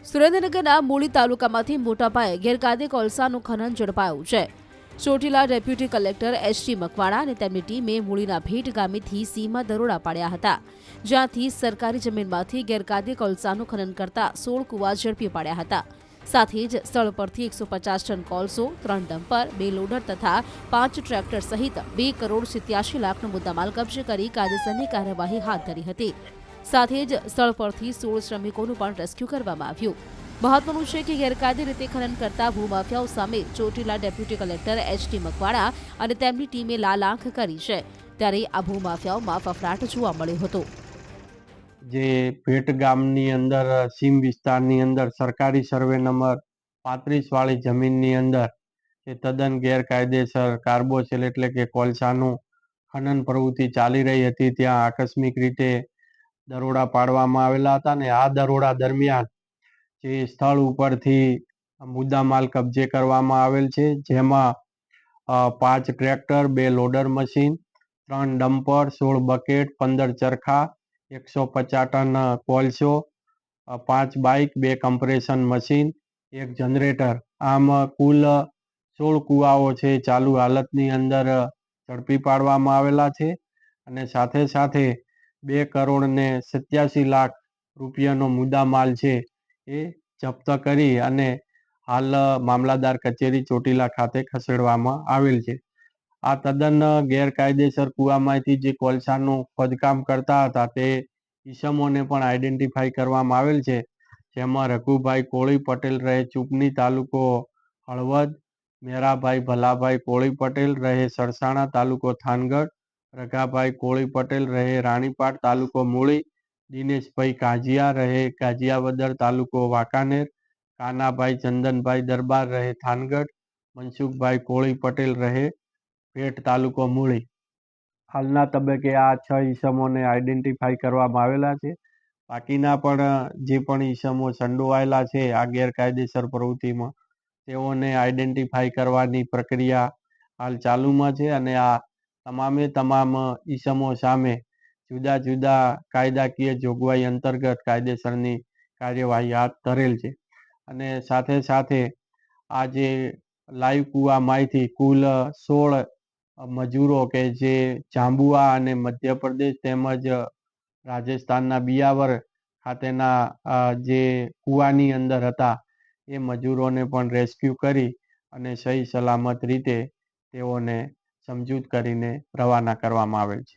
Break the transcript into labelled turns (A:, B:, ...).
A: સુરેન્દ્રનગરના મૂળી તાલુકામાંથી મોટા પાયે ગેરકાયદે કોલસાનું ખનન ઝડપાયું છે। Chotila deputy collector H T. Makwana અને તેમની ટીમે મૂળીના ભેટ ગામેથી સીમમાં દરોડા પાડ્યા હતા, જ્યાંથી સરકારી જમીનમાંથી ગેરકાયદે કોલસાનું ખનન કરતા 16 કુવા ઝડપી પાડ્યા હતા। સાથે જ સ્થળ પરથી 150 ટન કોલસો, 3 ડમ્પર, 2 લોડર તથા 5 ટ્રેક્ટર સહિત 2,87 લાખનો મુદ્દામાલ કબજે કરી કાયદેસરની કાર્યવાહી હાથ ધરી હતી। સાથે જ સ્થળ પરથી 16 શ્રમિકોનું પણ રેસ્ક્યુ કરવામાં આવ્યું। મહત્વનું છે કે ગેરકાયદે રીતે ખનન કરતા ભૂમાફિયાઓ સામે Chotila deputy collector H T. Makwana અને તેમની ટીમે લાલ આંખ કરી છે, ત્યારે આ ભૂમાફિયાઓમાં ફફડાટ જોવા મળ્યો હતો।
B: જે ભેટ ગામની અંદર સીમ વિસ્તારની અંદર સરકારી સર્વે નંબર 35 વાળી જમીનની અંદર જે તદ્દન ગેરકાયદેસર કાર્બોસેલ એટલે કે કોલસાનું ખનન પ્રવૃત્તિ ચાલી રહી હતી, ત્યાં આકસ્મિક રીતે દરોડા પાડવામાં આવેલા હતા અને આ દરોડા દરમિયાન જે સ્થળ ઉપરથી મુદ્દામાલ કબજે કરવામાં આવેલ છે, જેમાં 5 tractor, 2 loader machine, 3 dumper, 16 bucket, 15 ચરખા, 150 ટન કોલસો, 5 બાઇક, 2 કમ્પ્રેશન મશીન, 1 જનરેટર, આમ કુલ 16 કુવાઓ છે ચાલુ હાલતની અંદર ઝડપી પાડવામાં આવેલા છે અને સાથે સાથે 2,87 લાખ રૂપિયાનો મુદ્દામાલ છે એ જપ્ત કરી અને હાલ મામલાદાર કચેરી ચોટીલા ખાતે ખસેડવામાં આવેલ છે। આ તદ્દન ગેરકાયદેસર કુવામાંથી જે કોલસાનું ખોદકામ કરતા હતા તે ઈસમોને પણ આઈડેન્ટિફાઈ કરવામાં આવેલ છે, જેમાં રઘુભાઈ કોળી પટેલ રહે ચૂપની તાલુકો હળવદ, મેરાભાઈ ભલાભાઈ કોળી પટેલ રહે સરસાણા તાલુકો થાનગઢ, રઘાભાઈ કોળી પટેલ રહે રાણીપાટ તાલુકો મૂળી, દિનેશભાઈ કાજિયા રહે ગાજિયાવદર તાલુકો વાંકાનેર, કાનાભાઈ ચંદનભાઈ દરબાર રહે થાનગઢ, મનસુખભાઈ કોળી પટેલ રહે ભેટ તાલુકો મૂળી। હાલના તબક્કે આ 6 ઈસમોને આઈડેન્ટિફાઈ કરવામાં આવેલા છે। બાકીના પણ જે પણ ઈસમો સંડોવાયેલા છે આ ગેરકાયદેસર પ્રવૃત્તિમાં, તેઓને આઈડેન્ટિફાઈ કરવાની પ્રક્રિયા હાલ ચાલુમાં છે અને આ તમામે તમામ ઈસમો સામે જુદા જુદા કાયદાકીય જોગવાઈ અંતર્ગત કાયદેસરની કાર્યવાહી હાથ ધરેલ છે અને સાથે સાથે આ જે લાઈવ કુવામાંથી કુલ 16 મજૂરો કે જે જાંબુઆ અને મધ્યપ્રદેશ તેમજ રાજસ્થાનના બિયાવર ખાતેના જે કુવાની અંદર હતા એ મજૂરોને પણ રેસ્ક્યુ કરી અને સહી સલામત રીતે તેઓને સમજૂત કરીને રવાના કરવામાં આવેલ છે।